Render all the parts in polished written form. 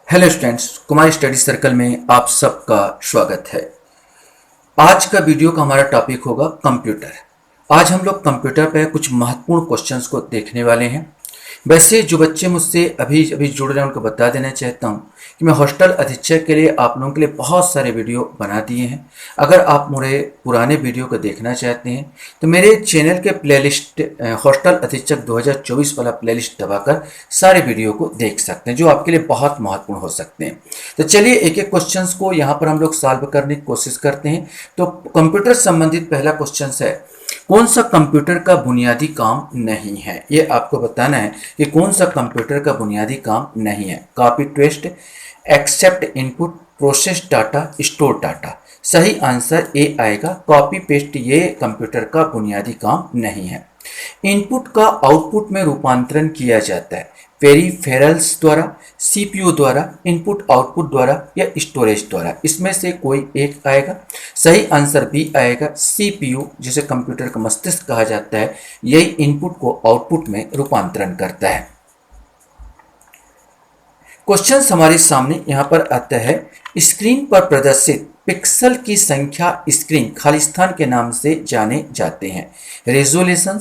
Hello students, Kumar study circle में आप सबका स्वागत है। आज का वीडियो का हमारा टॉपिक होगा कंप्यूटर। आज हम लोग कंप्यूटर पर कुछ महत्वपूर्ण क्वेश्चंस को देखने वाले हैं। वैसे जो बच्चे मुझसे अभी अभी जुड़ रहे हैं उनको बता देना चाहता हूं कि मैं हॉस्टल अधीक्षक के लिए आप लोगों के लिए बहुत सारे वीडियो बना दिए हैं। अगर आप मेरे पुराने वीडियो को देखना चाहते हैं तो मेरे चैनल के प्लेलिस्ट हॉस्टल अधीक्षक 2024 वाला प्लेलिस्ट दबाकर सारे वीडियो को देख सकते हैं, जो आपके लिए बहुत महत्वपूर्ण हो सकते हैं। तो चलिए एक एक क्वेश्चंस को यहाँ पर हम लोग सॉल्व करने की कोशिश करते हैं। तो कंप्यूटर संबंधित पहला क्वेश्चन है, कौन सा कंप्यूटर का बुनियादी काम नहीं है। ये आपको बताना है कि कौन सा कंप्यूटर का बुनियादी काम नहीं है। Copy paste, except input, process data, store data. सही आंसर ए आएगा, कॉपी पेस्ट ये कंप्यूटर का बुनियादी काम नहीं है। इनपुट का आउटपुट में रूपांतरण किया जाता है पेरिफेरल्स द्वारा, सीपीयू द्वारा, इनपुट आउटपुट द्वारा या स्टोरेज द्वारा। इसमें से कोई एक आएगा। सही आंसर बी आएगा, सीपीयू जिसे कंप्यूटर का मस्तिष्क कहा जाता है, यही इनपुट को आउटपुट में रूपांतरण करता है। क्वेश्चन हमारे सामने यहां पर आता है, स्क्रीन पर प्रदर्शित पिक्सल की संख्या स्क्रीन खालिस्तान के नाम से जाने जाते हैं। Resolution,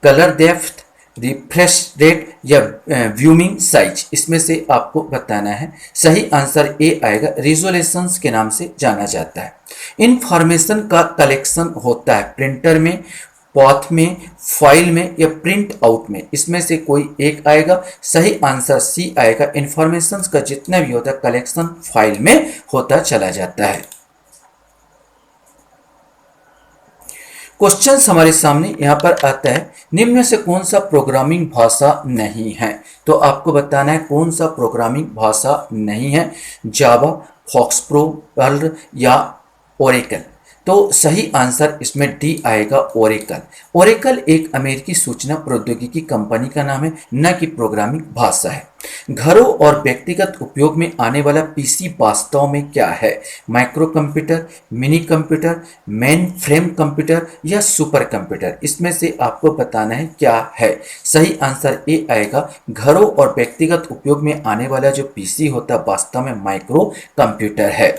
colour depth, refresh rate या व्यूइंग साइज। इसमें से आपको बताना है। सही आंसर ए आएगा, रिजोल्यूशंस के नाम से जाना जाता है। इंफॉर्मेशन का कलेक्शन होता है प्रिंटर में, पॉथ में, फाइल में या प्रिंट आउट में। इसमें से कोई एक आएगा। सही आंसर सी आएगा, इंफॉर्मेशन का जितना भी होता है कलेक्शन फाइल में होता चला जाता है। क्वेश्चन हमारे सामने यहाँ पर आता है, निम्न में से कौन सा प्रोग्रामिंग भाषा नहीं है। तो आपको बताना है कौन सा प्रोग्रामिंग भाषा नहीं है। जावा, फॉक्सप्रो, पर्ल या ओरेकल। तो सही आंसर इसमें डी आएगा, ओरेकल। ओरेकल एक अमेरिकी सूचना प्रौद्योगिकी कंपनी का नाम है, न कि प्रोग्रामिंग भाषा है। घरों और व्यक्तिगत उपयोग में आने वाला पीसी वास्तव में क्या है। Micro computer, mini computer, main frame computer या सुपर कंप्यूटर। इसमें से आपको बताना है क्या है। सही आंसर ए आएगा, घरों और व्यक्तिगत उपयोग में आने वाला जो पीसी होता है वास्तव में माइक्रो कंप्यूटर है।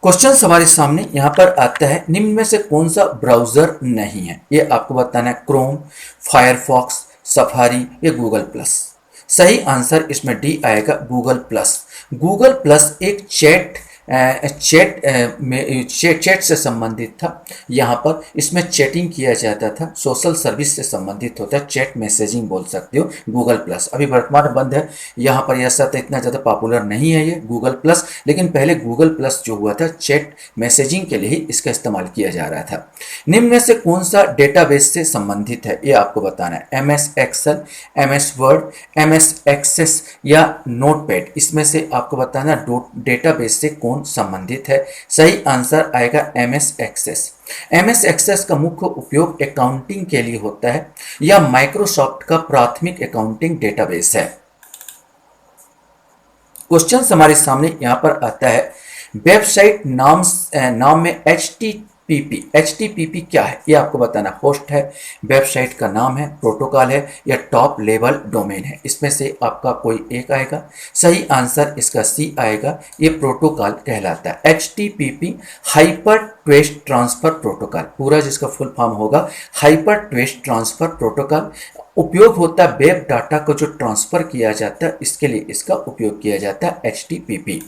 क्वेश्चन हमारे सामने यहां पर आता है, निम्न में से कौन सा ब्राउजर नहीं है। ये आपको बताना है, क्रोम, फायरफॉक्स, सफारी या गूगल प्लस। सही आंसर इसमें डी आएगा, गूगल प्लस। गूगल प्लस एक चैट चैट से संबंधित था। यहाँ पर इसमें चैटिंग किया जाता था, सोशल सर्विस से संबंधित होता है, चैट मैसेजिंग बोल सकते हो। गूगल प्लस अभी वर्तमान बंद है, यहाँ पर ऐसा तो इतना ज़्यादा पॉपुलर नहीं है ये गूगल प्लस, लेकिन पहले गूगल प्लस जो हुआ था चैट मैसेजिंग के लिए ही इसका इस्तेमाल किया जा रहा था। निम्न में से कौन सा डेटाबेस से संबंधित है, ये आपको बताना है। MS Excel, MS Word, MS Access या नोटपैड। इसमें से आपको बताना डेटाबेस से कौन संबंधित है। सही आंसर आएगा, MS एक्सेस। MS एक्सेस का मुख्य उपयोग अकाउंटिंग के लिए होता है या माइक्रोसॉफ्ट का प्राथमिक अकाउंटिंग डेटाबेस है। क्वेश्चन हमारे सामने यहां पर आता है, वेबसाइट नाम में HTTP क्या है, ये आपको बताना। होस्ट है, वेबसाइट का नाम है, प्रोटोकॉल है या टॉप लेवल डोमेन है। इसमें से आपका कोई एक आएगा। सही आंसर इसका सी आएगा, ये प्रोटोकॉल कहलाता है। HTTP hyper text transfer protocol, पूरा जिसका फुल फॉर्म होगा हाइपर टेक्स्ट ट्रांसफर प्रोटोकॉल। उपयोग होता है वेब डाटा को जो ट्रांसफर किया जाता है, इसके लिए इसका उपयोग किया जाता है HTTP।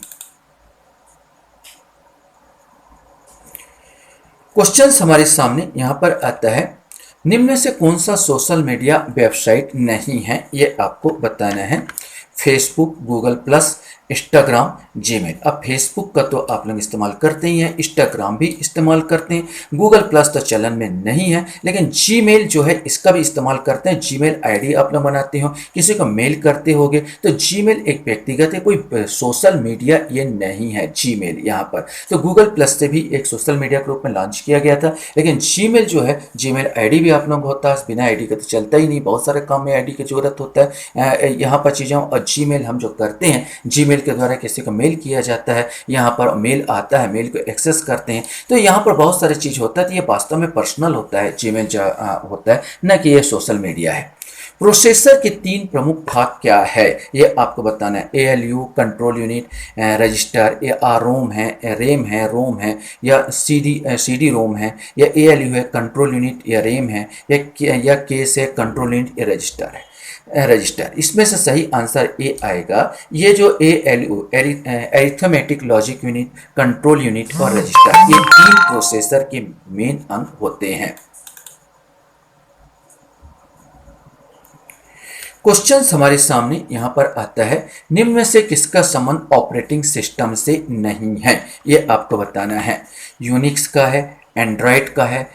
क्वेश्चन हमारे सामने यहां पर आता है, निम्न में से कौन सा सोशल मीडिया वेबसाइट नहीं है, ये आपको बताना है। Facebook, Google plus, Instagram, Gmail. अब फेसबुक का तो आप लोग इस्तेमाल करते ही हैं, इंस्टाग्राम भी इस्तेमाल करते हैं, गूगल प्लस तो चलन में नहीं है, लेकिन जीमेल जो है इसका भी इस्तेमाल करते हैं। जीमेल आईडी आप लोग बनाते हो, किसी को मेल करते होगे, तो जीमेल एक व्यक्तिगत है, कोई सोशल मीडिया ये नहीं है जीमेल यहाँ पर। तो गूगल प्लस से भी एक सोशल मीडिया के रूप में लॉन्च किया गया था, लेकिन जीमेल जो है, जीमेल आईडी भी आप लोग होता है, बिना आईडी का तो चलता ही नहीं, बहुत सारे काम में आईडी की जरूरत होता है यहाँ पर चीज़ों। और जीमेल हम जो करते हैं, जीमेल के द्वारा किसी को मेल किया जाता है, यहाँ पर मेल आता है, मेल को एक्सेस करते हैं, तो यहाँ पर बहुत सारी चीज़ होता है। तो ये वास्तव में पर्सनल होता है जीमेल जो होता है, न कि ये सोशल मीडिया है। प्रोसेसर के तीन प्रमुख भाग क्या है ये आपको बताना है। एएलयू कंट्रोल यूनिट, रजिस्टर, या रोम है, रैम है, रोम है, या सीडी रोम है, या एएलयू है कंट्रोल यूनिट या रैम है, या केस है कंट्रोल यूनिट या रजिस्टर है। रजिस्टर, इसमें से सही आंसर ए आएगा। ये जो ALU arithmetic logic unit, control unit और रजिस्टर, ये तीन प्रोसेसर के मेन अंग होते हैं। क्वेश्चन हमारे सामने यहां पर आता है, निम्न में से किसका संबंध ऑपरेटिंग सिस्टम से नहीं है, ये आपको बताना है। यूनिक्स का है, एंड्रॉयड का है,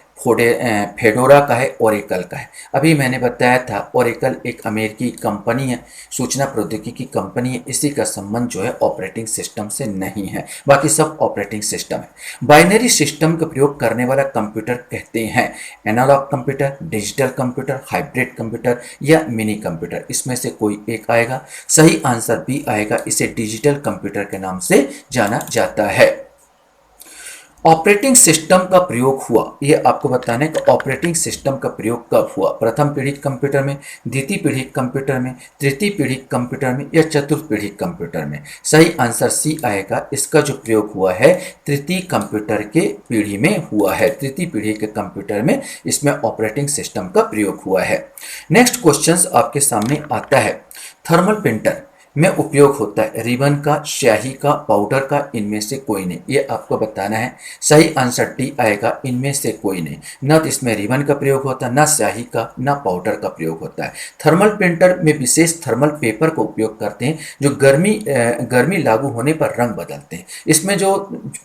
फेडोरा का है, ओरेकल का है। अभी मैंने बताया था ओरेकल एक अमेरिकी कंपनी है, सूचना प्रौद्योगिकी कंपनी है, इसी का संबंध जो है ऑपरेटिंग सिस्टम से नहीं है, बाकी सब ऑपरेटिंग सिस्टम है। बाइनरी सिस्टम का प्रयोग करने वाला कंप्यूटर कहते हैं analog computer, digital computer, hybrid computer या मिनी कंप्यूटर। इसमें से कोई एक आएगा। सही आंसर बी आएगा, इसे डिजिटल कंप्यूटर के नाम से जाना जाता है। ऑपरेटिंग सिस्टम का प्रयोग हुआ, ये आपको बताना है कि ऑपरेटिंग सिस्टम का प्रयोग कब हुआ। प्रथम पीढ़ी कंप्यूटर में, द्वितीय पीढ़ी कंप्यूटर में, तृतीय पीढ़ी कंप्यूटर में या चतुर्थ पीढ़ी कंप्यूटर में। सही आंसर सी आएगा, इसका जो प्रयोग हुआ है तृतीय कंप्यूटर के पीढ़ी में हुआ है। तृतीय पीढ़ी के कंप्यूटर में इसमें ऑपरेटिंग सिस्टम का प्रयोग हुआ है। नेक्स्ट क्वेश्चन आपके सामने आता है, थर्मल प्रिंटर में उपयोग होता है रिबन का, स्याही का, पाउडर का, इनमें से कोई नहीं, ये आपको बताना है। सही आंसर डी आएगा, इनमें से कोई नहीं। न तो इसमें रिबन का प्रयोग होता है, न स्याही का, न पाउडर का प्रयोग होता है। थर्मल प्रिंटर में विशेष थर्मल पेपर का उपयोग करते हैं जो गर्मी लागू होने पर रंग बदलते हैं। इसमें जो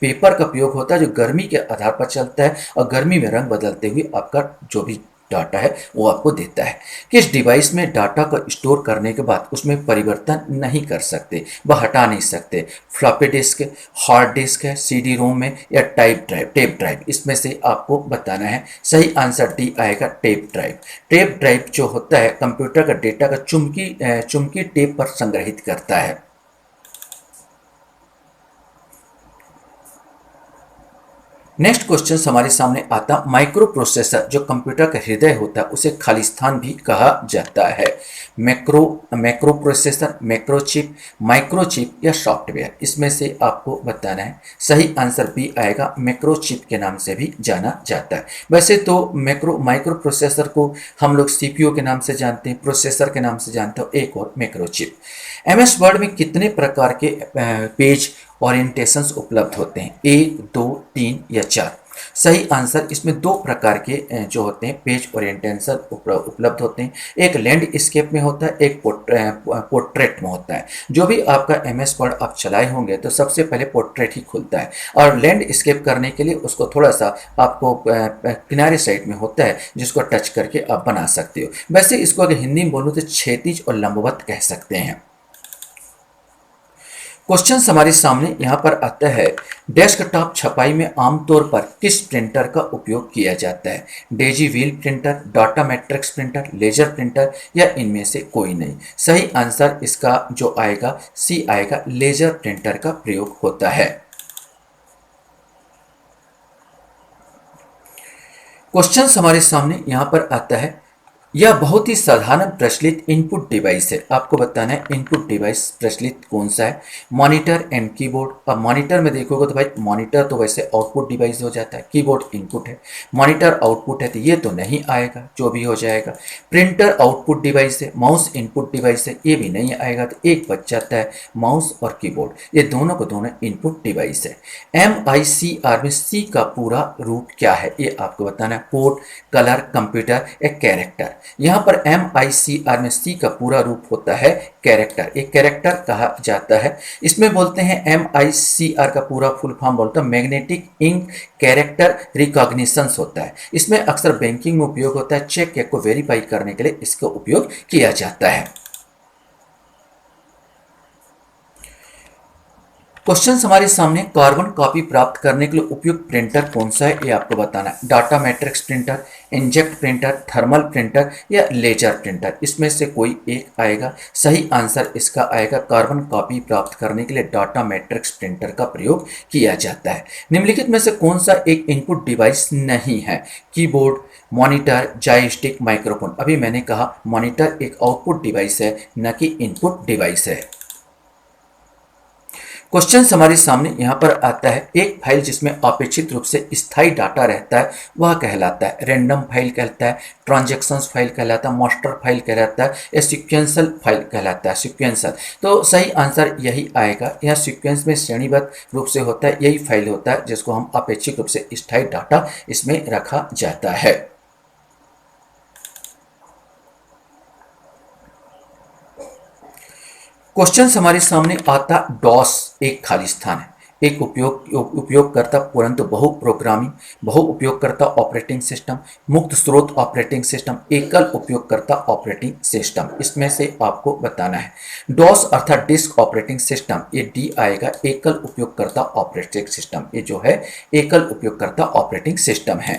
पेपर का प्रयोग होता है जो गर्मी के आधार पर चलता है और गर्मी में रंग बदलते हुए आपका जो भी डाटा है वो आपको देता है। किस डिवाइस में डाटा को स्टोर करने के बाद उसमें परिवर्तन नहीं कर सकते, वह हटा नहीं सकते। फ्लॉपी डिस्क, हार्ड डिस्क है, सीडी रोम में या टेप ड्राइव, इसमें से आपको बताना है। सही आंसर डी आएगा, टेप ड्राइव। टेप ड्राइव जो होता है कंप्यूटर का डेटा का चुंबकीय टेप पर संग्रहित करता है। नेक्स्ट क्वेश्चन हमारे सामने आता, माइक्रो प्रोसेसर जो कंप्यूटर का हृदय होता है उसे खालिस्तान भी कहा जाता है। मैक्रो प्रोसेसर, माइक्रो चिप या सॉफ्टवेयर, इसमें से आपको बताना है। सही आंसर बी आएगा, मैक्रो चिप के नाम से भी जाना जाता है। वैसे तो माइक्रो प्रोसेसर को हम लोग सीपीयू के नाम से जानते हैं, प्रोसेसर के नाम से जानते हो, एक और मैक्रो चिप। एमएस वर्ड में कितने प्रकार के पेज ओरिएंटेशंस उपलब्ध होते हैं, 1, 2, 3 या 4। सही आंसर, इसमें दो प्रकार के जो होते हैं पेज ओरिएंटेशन उपलब्ध होते हैं। एक लैंडस्केप में होता है, एक पोर्ट्रेट में होता है। जो भी आपका एमएस वर्ड आप चलाए होंगे तो सबसे पहले पोर्ट्रेट ही खुलता है और लैंडस्केप करने के लिए उसको थोड़ा सा आपको किनारे साइड में होता है जिसको टच करके आप बना सकते हो। वैसे इसको अगर हिंदी में बोलूँ तो क्षैतिज और लंबवत कह सकते हैं। क्वेश्चन हमारे सामने यहाँ पर आता है, डेस्कटॉप छपाई में आमतौर पर किस प्रिंटर का उपयोग किया जाता है। Daisy wheel printer, data matrix printer, laser printer या इनमें से कोई नहीं। सही आंसर इसका जो आएगा सी आएगा, लेजर प्रिंटर का प्रयोग होता है। क्वेश्चन हमारे सामने यहाँ पर आता है, यह बहुत ही साधारण प्रचलित इनपुट डिवाइस है। आपको बताना है इनपुट डिवाइस प्रचलित कौन सा है। Monitor and keyboard. अब मॉनिटर में देखोगे तो भाई मॉनिटर तो वैसे आउटपुट डिवाइस हो जाता है, कीबोर्ड इनपुट है, मॉनिटर आउटपुट है तो ये तो नहीं आएगा, जो भी हो जाएगा। प्रिंटर आउटपुट डिवाइस है, माउस इनपुट डिवाइस है, ये भी नहीं आएगा, तो एक बच जाता है माउस और कीबोर्ड, ये दोनों को दोनों इनपुट डिवाइस है। MICR में सी का पूरा रूप क्या है ये आपको बताना है। कोड, कलर, कंप्यूटर या कैरेक्टर। यहाँ पर MICR में सी का पूरा रूप होता है कैरेक्टर, एक कैरेक्टर कहा जाता है। इसमें बोलते हैं MICR का पूरा फुल फॉर्म बोलते हैं मैग्नेटिक इंक कैरेक्टर रिकॉग्निशंस होता है। इसमें अक्सर बैंकिंग में उपयोग होता है, चेक को वेरीफाई करने के लिए इसका उपयोग किया जाता है। क्वेश्चन हमारे सामने, कार्बन कॉपी प्राप्त करने के लिए उपयुक्त प्रिंटर कौन सा है ये आपको बताना है। Data matrix printer, inject printer, thermal printer या लेजर प्रिंटर, इसमें से कोई एक आएगा। सही आंसर इसका आएगा, कार्बन कॉपी प्राप्त करने के लिए डाटा मैट्रिक्स प्रिंटर का प्रयोग किया जाता है। निम्नलिखित में से कौन सा एक इनपुट डिवाइस नहीं है। Keyboard, monitor, joystick, microphone. अभी मैंने कहा मॉनिटर एक आउटपुट डिवाइस है, न कि इनपुट डिवाइस है। क्वेश्चन हमारे सामने यहाँ पर आता है, एक फाइल जिसमें अपेक्षित रूप से स्थायी डाटा रहता है वह कहलाता है रैंडम फाइल कहलाता है, ट्रांजैक्शंस फाइल कहलाता है, मास्टर फाइल कहलाता है, या सीक्वेंशियल फाइल कहलाता है। सीक्वेंशियल, तो सही आंसर यही आएगा। यह सीक्वेंस में श्रेणीबद्ध रूप से होता है, यही फाइल होता है जिसको हम अपेक्षित रूप से स्थायी डाटा इसमें रखा जाता है। क्वेश्चन हमारे सामने आता, डॉस एक खाली स्थान है, एक उपयोगकर्ता परंतु बहु प्रोग्रामिंग, बहु उपयोगकर्ता ऑपरेटिंग सिस्टम, मुक्त स्रोत ऑपरेटिंग सिस्टम, एकल उपयोगकर्ता ऑपरेटिंग सिस्टम। इसमें से आपको बताना है। डॉस अर्थात डिस्क ऑपरेटिंग सिस्टम, ये डी आएगा, एकल उपयोगकर्ता ऑपरेटिंग सिस्टम। ये जो है एकल उपयोगकर्ता ऑपरेटिंग सिस्टम है।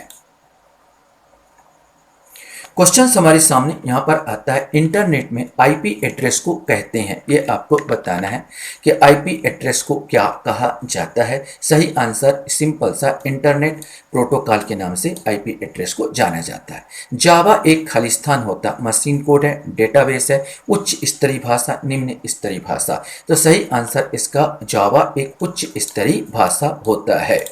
क्वेश्चन हमारे सामने यहाँ पर आता है, इंटरनेट में आईपी एड्रेस को कहते हैं। ये आपको बताना है कि आईपी एड्रेस को क्या कहा जाता है। सही आंसर सिंपल सा, इंटरनेट प्रोटोकॉल के नाम से आईपी एड्रेस को जाना जाता है। जावा एक खाली स्थान होता, मशीन कोड है, डेटाबेस है, उच्च स्तरीय भाषा, निम्न स्तरीय भाषा। तो सही आंसर इसका जावा एक उच्च स्तरीय भाषा होता है।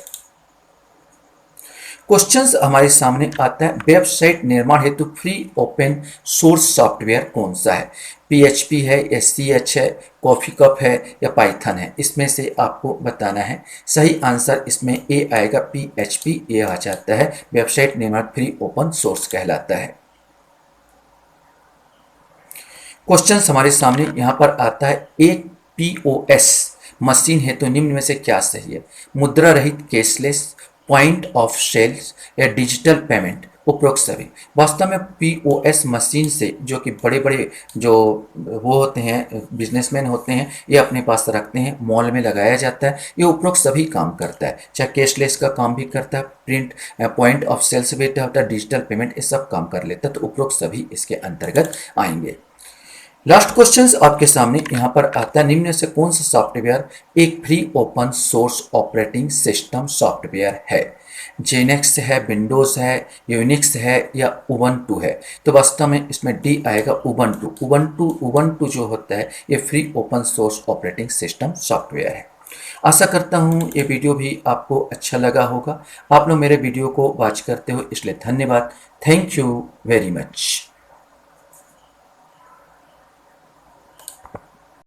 क्वेश्चंस हमारे सामने आता है, वेबसाइट निर्माण हेतु फ्री ओपन सोर्स सॉफ्टवेयर कौन सा है। पीएचपी है, एससीएच है, कॉफी कप है, या पाइथन है। इसमें से आपको बताना है। सही आंसर इसमें ए आएगा, पीएचपी ये आ जाता है, वेबसाइट निर्माण फ्री ओपन सोर्स कहलाता है। क्वेश्चन हमारे सामने यहाँ पर आता है, एक पीओएस मशीन है तो निम्न में से क्या सही है। मुद्रा रहित, कैशलेस, पॉइंट ऑफ सेल्स, या डिजिटल पेमेंट। उपरोक्त सभी। वास्तव में पीओएस मशीन से जो कि बड़े बड़े जो वो होते हैं बिजनेसमैन होते हैं, ये अपने पास रखते हैं, मॉल में लगाया जाता है। ये उपरोक्त सभी काम करता है, चाहे कैशलेस का काम भी करता है, प्रिंट पॉइंट ऑफ सेल्स भी होता है, डिजिटल पेमेंट, ये सब काम कर लेता है। तो उपरोक्त सभी इसके अंतर्गत आएंगे। लास्ट क्वेश्चन आपके सामने यहाँ पर आता है, निम्न से कौन सा सॉफ्टवेयर एक free open source operating system software है। जेनेक्स है, विंडोज है, यूनिक्स है, या उबंटू है। तो वास्तव में इसमें डी आएगा, उबंटू। उबंटू जो होता है ये free open source operating system software है। आशा करता हूँ ये वीडियो भी आपको अच्छा लगा होगा। आप लोग मेरे वीडियो को वॉच करते हो इसलिए धन्यवाद। Thank you very much.